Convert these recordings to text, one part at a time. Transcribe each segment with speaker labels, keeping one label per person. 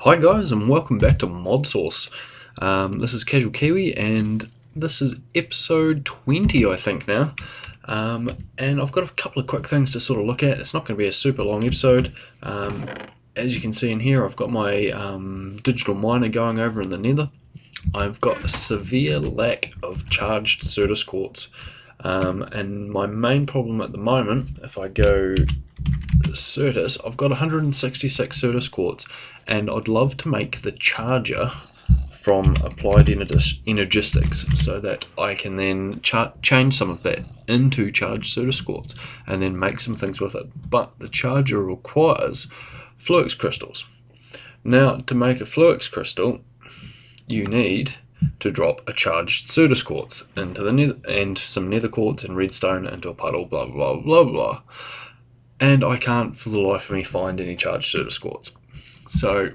Speaker 1: Hi guys, and welcome back to Modsauce. This is Casual Kiwi and this is episode 20 I think now. And I've got a couple of quick things to sort of look at. It's not going to be a super long episode. As you can see in here, I've got my digital miner going over in the nether. I've got a severe lack of charged Certus quartz. And my main problem at the moment, if I go Certus, I've got 166 Certus quartz, and I'd love to make the charger from applied Energistics so that I can then change some of that into charged Certus quartz and then make some things with it. But the charger requires Fluix crystals. Now, to make a Fluix crystal, you need to drop a charged Certus quartz into the nether, and some nether quartz and redstone into a puddle, blah blah blah blah. And I can't for the life of me find any charged Certus quartz. So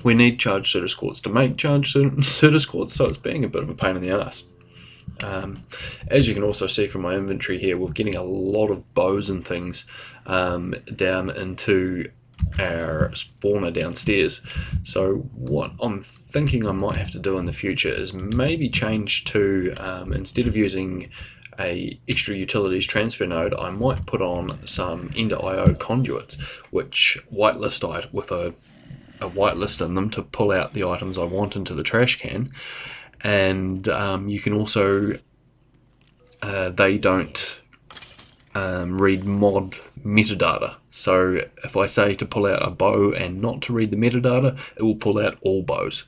Speaker 1: we need charged Certus quartz to make charged Certus quartz, so it's being a bit of a pain in the ass. As you can also see from my inventory here, we're getting a lot of bows and things down into our spawner downstairs. So what I'm thinking I might have to do in the future is maybe change to, instead of using a extra utilities transfer node, I might put on some Ender.io conduits, which whitelist with a whitelist in them to pull out the items I want into the trash can. And you can also, they don't read mod metadata. So if I say to pull out a bow and not to read the metadata, it will pull out all bows.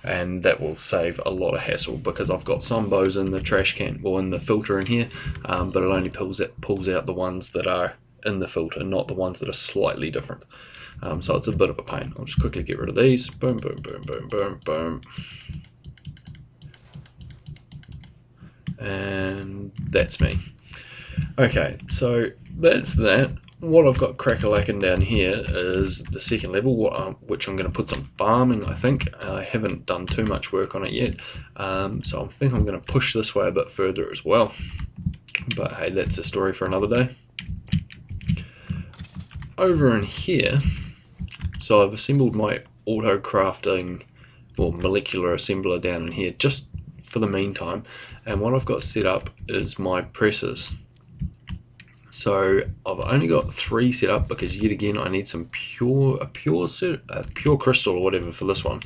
Speaker 1: And that will save a lot of hassle, because I've got some bows in the trash can, or in the filter in here, but it only pulls out the ones that are in the filter, not the ones that are slightly different. So it's a bit of a pain. I'll just quickly get rid of these. Boom, boom, boom, boom, boom, boom. And that's me. Okay, so that's that. What I've got crack-a-lacking down here is the second level, which I'm going to put some farming, I think. I haven't done too much work on it yet, so I think I'm going to push this way a bit further as well. But hey, that's a story for another day. Over in here, so I've assembled my auto-crafting, or molecular assembler down in here, just for the meantime, and what I've got set up is my presses. So I've only got 3 set up because yet again I need some pure crystal or whatever for this one,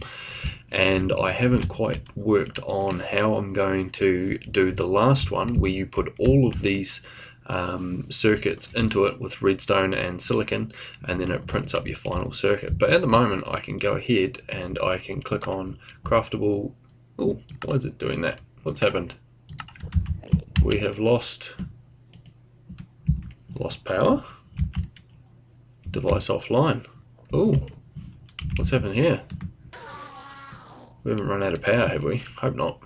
Speaker 1: and I haven't quite worked on how I'm going to do the last one, where you put all of these circuits into it with redstone and silicon, and then it prints up your final circuit. But at the moment I can go ahead and I can click on craftable. Oh, why is it doing that? What's happened? We have lost power. Device offline. Oh, what's happened here? We haven't run out of power, have we? Hope not.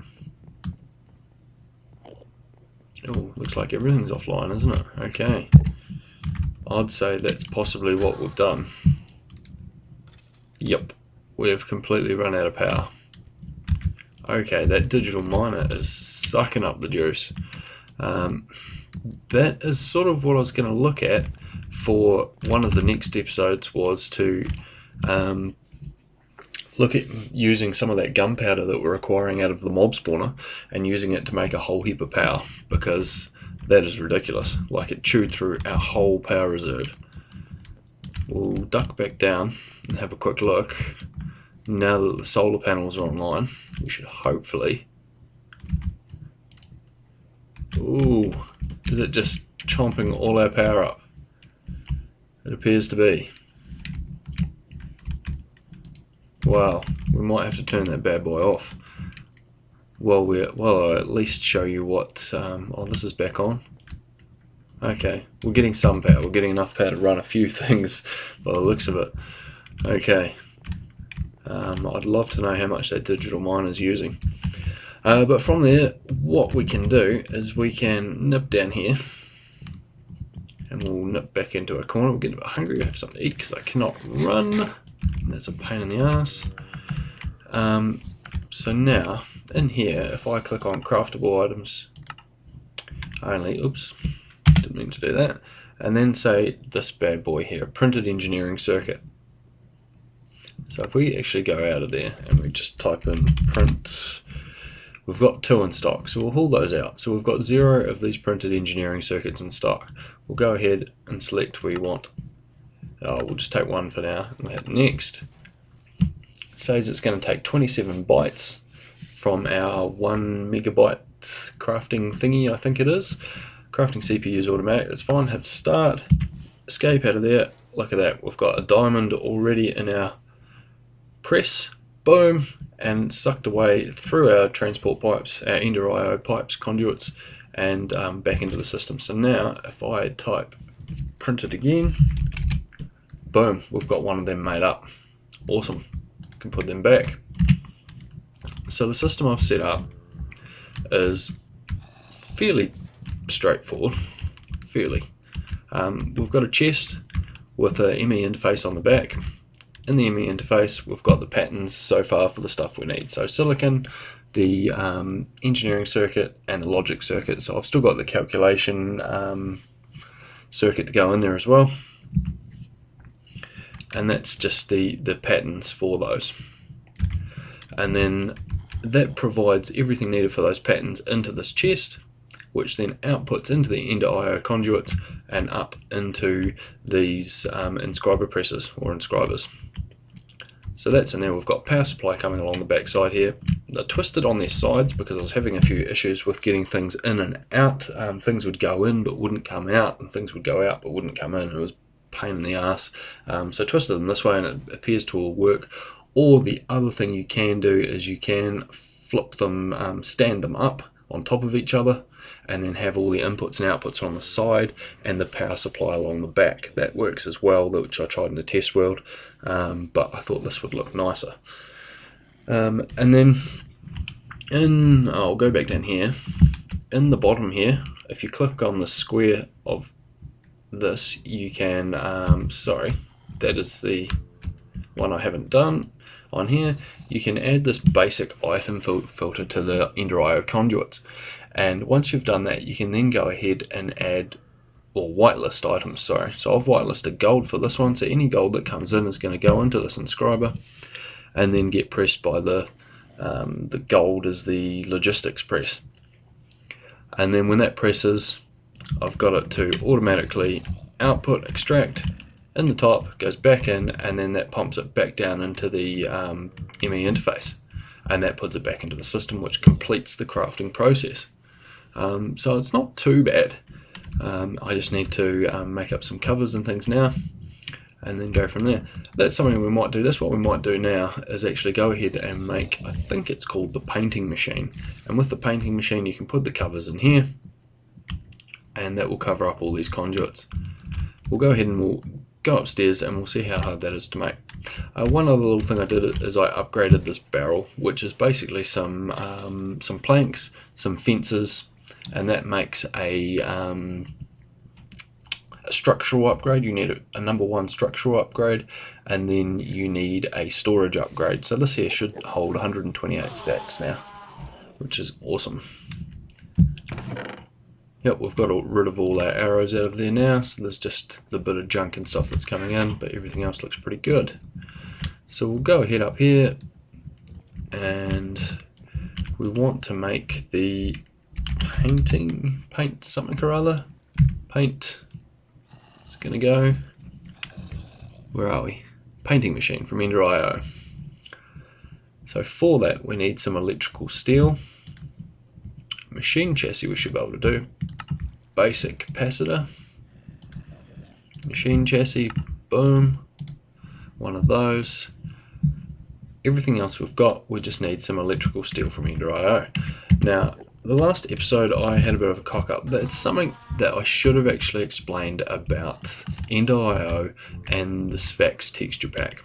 Speaker 1: Oh, looks like everything's offline, isn't it? Okay. I'd say that's possibly what we've done. Yep, we have completely run out of power. Okay, that digital miner is sucking up the juice. That is sort of what I was going to look at for one of the next episodes, was to look at using some of that gunpowder that we're acquiring out of the mob spawner and using it to make a whole heap of power, because that is ridiculous. Like, it chewed through our whole power reserve. We'll duck back down and have a quick look. Now that the solar panels are online, we should hopefully... Ooh, is it just chomping all our power up? It appears to be. Wow, we might have to turn that bad boy off. Well, I'll at least show you what... oh, this is back on. Okay, we're getting some power. We're getting enough power to run a few things by the looks of it. Okay. I'd love to know how much that digital miner is using. But from there, what we can do is we can nip down here, and we'll nip back into a corner. We're getting a bit hungry. I have something to eat because I cannot run. And that's a pain in the ass. So now, in here, if I click on craftable items, oops, didn't mean to do that, and then say this bad boy here, printed engineering circuit. So if we actually go out of there and we just type in print, we've got 2 in stock, so we'll haul those out. So we've got 0 of these printed engineering circuits in stock. We'll go ahead and select where we want. We'll just take 1 for now, and we'll hit next. It says it's going to take 27 bytes from our 1 megabyte crafting thingy, I think it is. Crafting CPU is automatic, that's fine. Hit start, escape out of there. Look at that, we've got a diamond already in our press. Boom, and it's sucked away through our transport pipes, our Ender IO pipes, conduits, and back into the system. So now if I type print it again, boom, we've got one of them made up. Awesome, can put them back. So the system I've set up is fairly straightforward, we've got a chest with a ME interface on the back. In the ME interface we've got the patterns so far for the stuff we need, so silicon, the engineering circuit and the logic circuit. So I've still got the calculation circuit to go in there as well, and that's just the patterns for those, and then that provides everything needed for those patterns into this chest, which then outputs into the Ender IO conduits and up into these inscriber presses or inscribers. So that's in there. We've got power supply coming along the back side here. They're twisted on their sides because I was having a few issues with getting things in and out. Things would go in but wouldn't come out, and things would go out but wouldn't come in. It was a pain in the ass. So I twisted them this way and it appears to all work. Or the other thing you can do is you can flip them, stand them up on top of each other, and then have all the inputs and outputs on the side and the power supply along the back. That works as well, which I tried in the test world, but I thought this would look nicer. And then I'll go back down here. In the bottom here, if you click on the square of this, you can, sorry, that is the one I haven't done. On here, you can add this basic item filter to the Ender IO conduits. And once you've done that, you can then go ahead and add, or whitelist items, sorry. So I've whitelisted gold for this one, so any gold that comes in is going to go into this inscriber and then get pressed by the gold is the logistics press. And then when that presses, I've got it to automatically output, extract, in the top, goes back in, and then that pumps it back down into the ME interface, and that puts it back into the system, which completes the crafting process. So it's not too bad. I just need to make up some covers and things now, and then go from there. That's something we might do. That's what we might do now, is actually go ahead and make, I think it's called the painting machine, and with the painting machine you can put the covers in here, and that will cover up all these conduits. We'll go ahead and we'll go upstairs and we'll see how hard that is to make. One other little thing I did is I upgraded this barrel, which is basically some planks, some fences, and that makes a structural upgrade. You need a number 1 structural upgrade, and then you need a storage upgrade. So this here should hold 128 stacks now, which is awesome. Yep, we've got rid of all our arrows out of there now, so there's just the bit of junk and stuff that's coming in, but everything else looks pretty good. So we'll go ahead up here, and we want to make the paint something or other. Paint, it's going to go, where are we? Painting machine from Ender IO. So for that we need some electrical steel. Machine chassis we should be able to do. Basic capacitor. Machine chassis, boom. One of those. Everything else we've got, we just need some electrical steel from Ender IO. Now, the last episode I had a bit of a cock up. It's something that I should have actually explained about Ender IO and the sphax texture pack.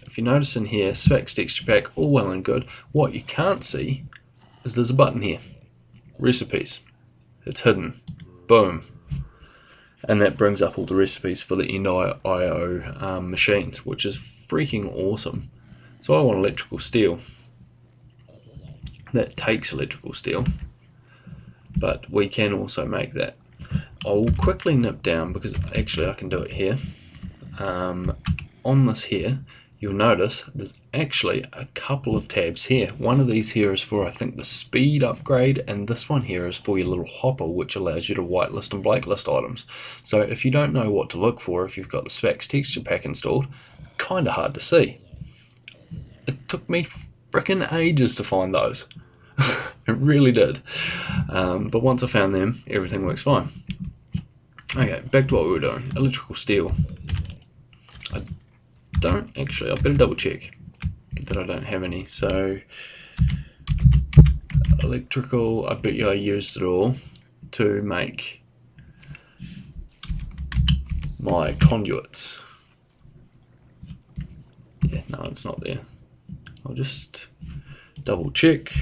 Speaker 1: If you notice in here, sphax texture pack, all well and good. What you can't see is there's a button here. Recipes. It's hidden. Boom. And that brings up all the recipes for the Ender IO machines, which is freaking awesome. So I want electrical steel. That takes electrical steel, but we can also make that. I'll quickly nip down, because actually I can do it here. On this here, you'll notice there's actually a couple of tabs here. One of these here is for, I think, the speed upgrade, and this one here is for your little hopper, which allows you to whitelist and blacklist items. So if you don't know what to look for, if you've got the sphax texture pack installed, kind of hard to see. It took me frickin' ages to find those. It really did. But once I found them, everything works fine. Okay, back to what we were doing. Electrical steel. I better double check that I don't have any. So electrical, I bet you I used it all to make my conduits. Yeah, no, it's not there. I'll just double check.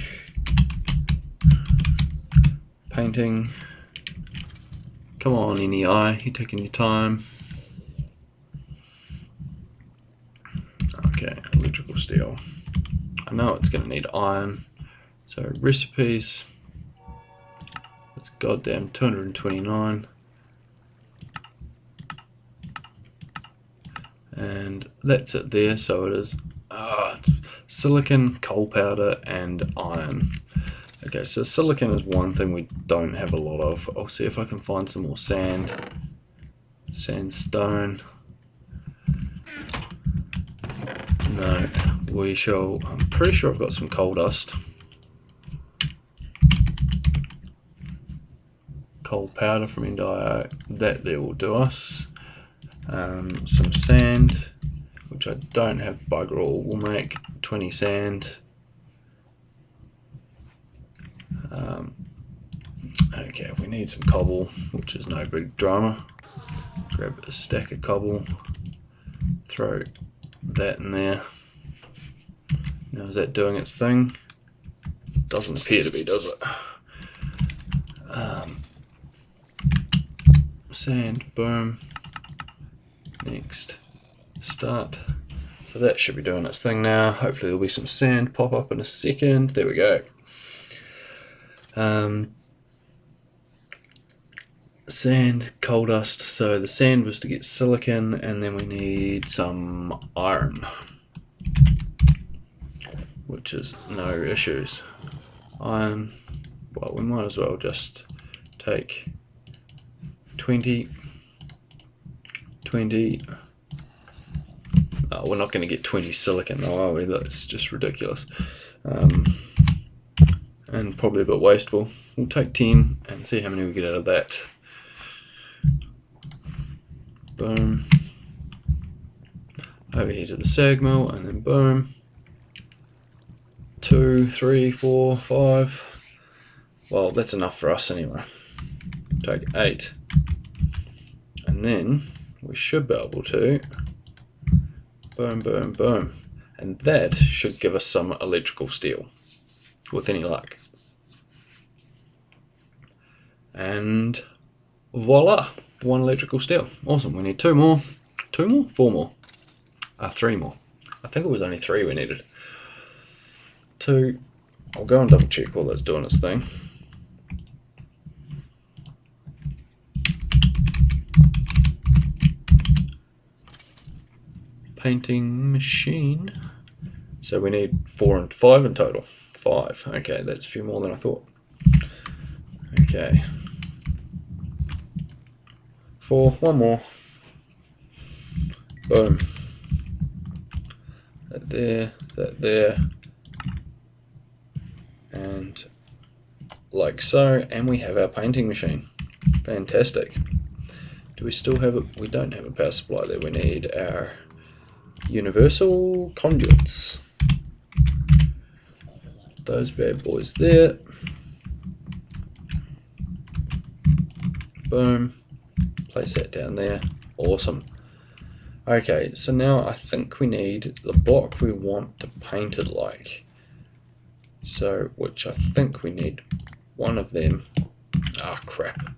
Speaker 1: Painting. Come on, NEI, you're taking your time. Okay, electrical steel. I know it's going to need iron. So recipes. That's goddamn 229. And that's it there. So it is silicon, coal powder, and iron. Okay, so silicon is one thing we don't have a lot of. I'll see if I can find some more sand. Sandstone. No, we shall. I'm pretty sure I've got some coal dust. Coal powder from Endio. That there will do us. Some sand, which I don't have bugger all. We'll make 20 sand. Okay, we need some cobble, which is no big drama. Grab a stack of cobble, throw that in there. Now, is that doing its thing? Doesn't appear to be, does it? Sand, boom. Next, start. So that should be doing its thing now. Hopefully there'll be some sand pop up in a second. There we go. Sand, coal dust. So the sand was to get silicon, and then we need some iron, which is no issues. Iron, well, we might as well just take 20. Oh, we're not going to get 20 silicon though, are we? That's just ridiculous. And probably a bit wasteful. We'll take 10 and see how many we get out of that. Boom. Over here to the sag mill, and then boom. 2, 3, 4, 5. Well, that's enough for us anyway. Take 8. And then we should be able to boom, boom, boom. And that should give us some electrical steel with any luck. And voila, 1 electrical steel. Awesome. We need 2 more. 2 more? 4 more. 3 more. I think it was only 3 we needed. 2. I'll go and double check while that's doing its thing. Painting machine. So we need 4 and 5 in total. 5. Okay, that's a few more than I thought. Okay. 4. 1 more. Boom. That there. That there. And like so. And we have our painting machine. Fantastic. Do we still have it? We don't have a power supply there. We need our universal conduits. Those bad boys there. Boom. Place that down there. Awesome. Okay, so now I think we need the block we want to paint it like. So, which I think we need one of them. Ah, crap.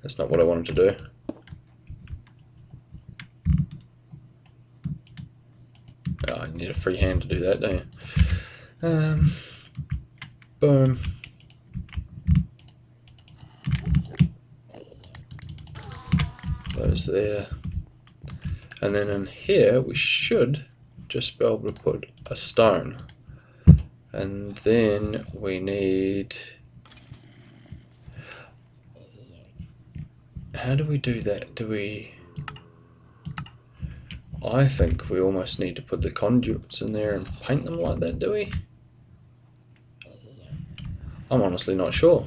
Speaker 1: That's not what I wanted to do. Oh, you need a free hand to do that, don't you? Boom. Those there. And then in here we should just be able to put a stone. And then we need... How do we do that? Do we... I think we almost need to put the conduits in there and paint them like that, do we? I'm honestly not sure.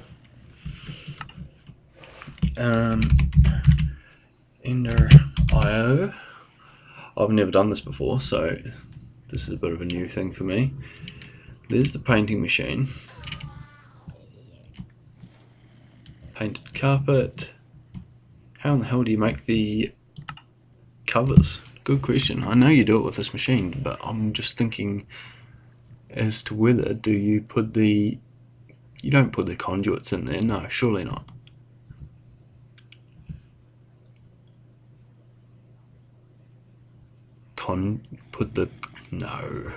Speaker 1: Ender.io. I've never done this before, so this is a bit of a new thing for me. There's the painting machine. Painted carpet. How in the hell do you make the covers? Good question. I know you do it with this machine, but I'm just thinking as to whether do you put the... You don't put the conduits in there, no, surely not. Put the... no.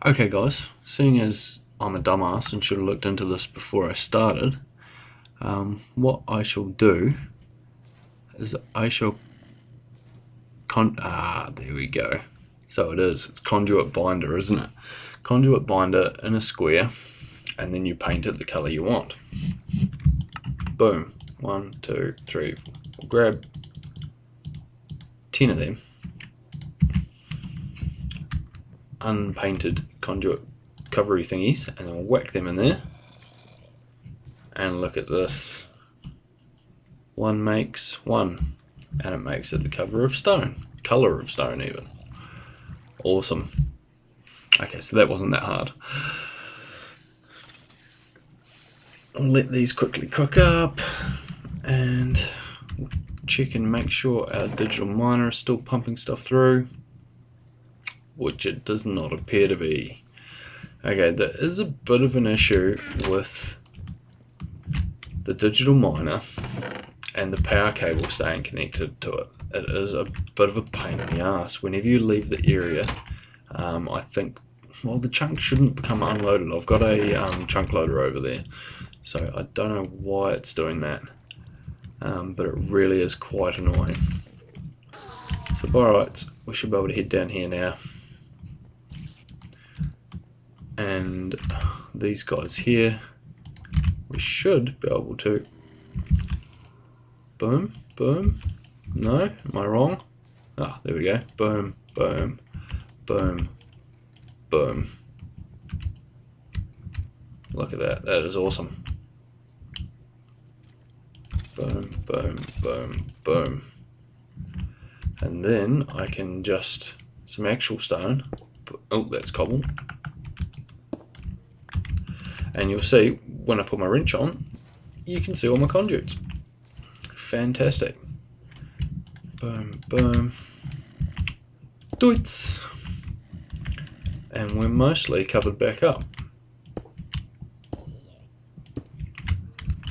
Speaker 1: Okay guys, seeing as I'm a dumbass and should have looked into this before I started, what I shall do is I shall there we go. So it is, it's conduit binder, isn't it? Conduit binder in a square, and then you paint it the color you want. Boom. 1, 2, 3, 4. We'll grab 10 of them. Unpainted conduit covery thingies, and then we'll whack them in there. And look at this. One makes one. And it makes it the cover of stone. Color of stone even. Awesome. Okay, so that wasn't that hard. I'll let these quickly cook up and check and make sure our digital miner is still pumping stuff through, which it does not appear to be. Okay, there is a bit of an issue with the digital miner and the power cable staying connected to it. It is a bit of a pain in the ass. Whenever you leave the area, I think, well, the chunk shouldn't become unloaded. I've got a chunk loader over there, so I don't know why it's doing that, but it really is quite annoying. So by rights, we should be able to head down here now. And these guys here, we should be able to boom, boom. No, am I wrong? Ah, there we go. Boom, boom, boom, boom. Look at that. That is awesome. Boom, boom, boom, boom. And then I can just some actual stone. Oh, that's cobble. And you'll see when I put my wrench on, you can see all my conduits. Fantastic. Boom, boom. Doits. And we're mostly covered back up.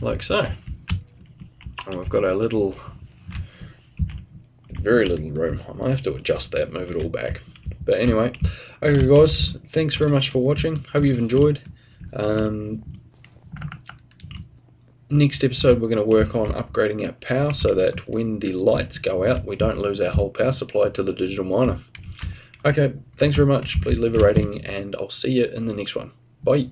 Speaker 1: Like so. And we've got our little, very little room. I might have to adjust that, move it all back. But anyway, okay guys, thanks very much for watching. Hope you've enjoyed. Next episode we're going to work on upgrading our power so that when the lights go out we don't lose our whole power supply to the digital miner. Okay, thanks very much. Please leave a rating and I'll see you in the next one. Bye.